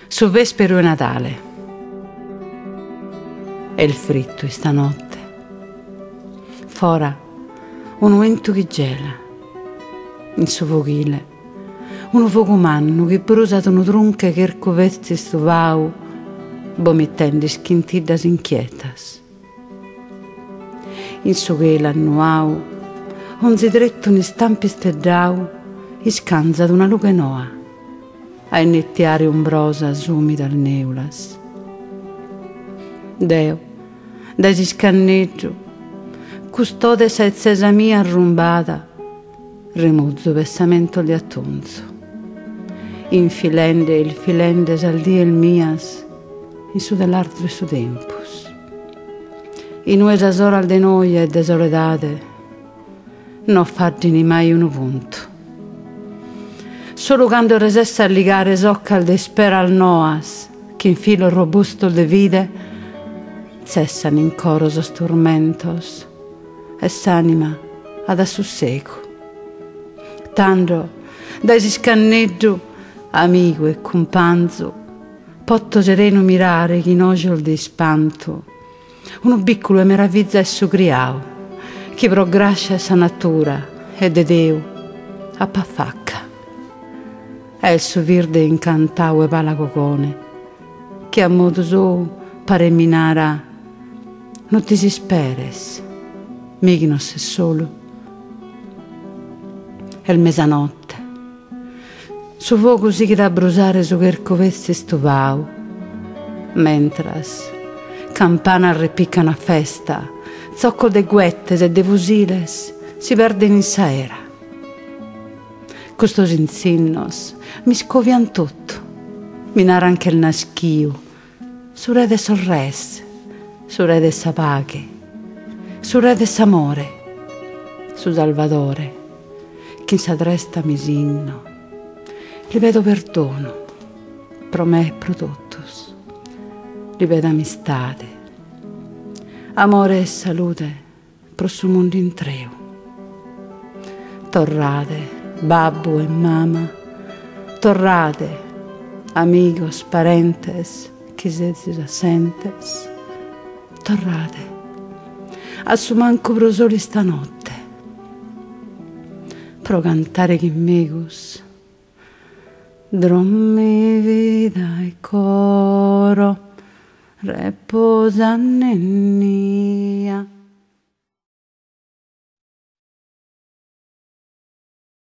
su vespero di Natale. E il fritto stanotte. Fora un vento che gela, in su fochile, un fuoco manno che brusa una trunca che ercovesti stovau, vomitendo schintiddas inquietas. In su che l'annuau, un zidretto in stampi steddau, iscanza d'una luce noa, a innettiare umbrosas umida al neulas. Deo, da scanneggio, custode sezzesa mia arrumbata, remuzzo vessamento li attonzo, infilende il filende al die il mias, in su dell'altro su tempus. In uesas ora de noia e de soledade, non faggini mai uno punto. Solo quando resessa a ligare socca al despera al noas, che in filo robusto de vide, cessan in corosos turmentos, e s'anima ad assussego. Tanto, da scanneggio, amico e companzo, potto sereno mirare chi nociol di spanto, uno piccolo e meraviglia e su criao, che pro grazia sa natura e de Deu a paffacca. È il suo virde incantau e palacocone, che a modo suo pare minara, non ti si speres, michi non sei solo. È il mesanotte, su fuoco si che da brusare su chercovesti stovau, mentras campana arrepiccano a festa, zocco de guettes e de fusiles si perden in saera. Costos insinnos mi scovian tutto, mi nara anche il naschio, su re de sorresse, su re de sapaghe, su re de s'amore, su Salvatore, chi s'adresta misinno, li vedo perdono, pro me e pro tuttos, li vedo amistade, amore e salute pro su mondo intreu. Torrate, babbo e mama, torrate, amigos, parentes, chi siete assentes, torrate, a su manco pro soli stanotte, pro cantare chi megus, dormi vita e coro, reposa nennia.